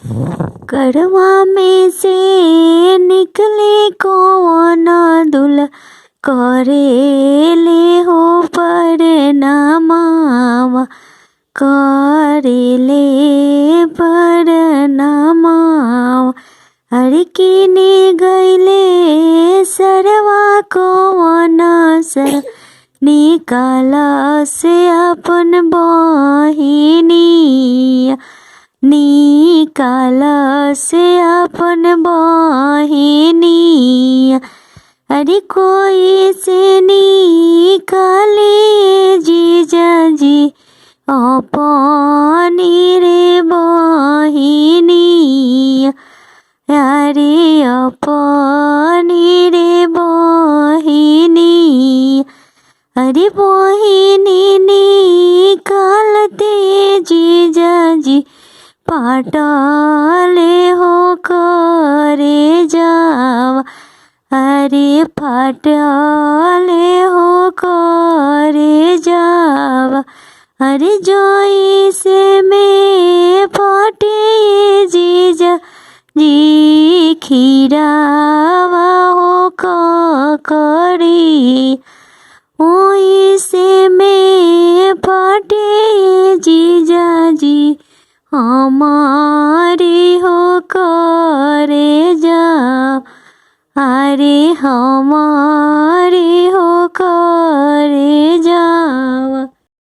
कड़वा में से निकले कौन दुल करेले हो परनामावा करेले परनामावा। अरे किने गईले सरवा कौन सर निकाला से अपन बहिनिया निकाला से अपन बहिनिया। अरे कोई से निकाले जीजा जी अपनी रे बहिनिया। अरे अपनी रे बहिनिया। अरे बहिनी निकालते जीजा जी पाटले हो करे जावा। अरे फाटले हो करे जावा। अरे जोई से में फटे जीजा जी खीरावा हो करी। ओई से में फटे जीजा जी हमारी हो करे जा। अरे हमारी हो करे जावा।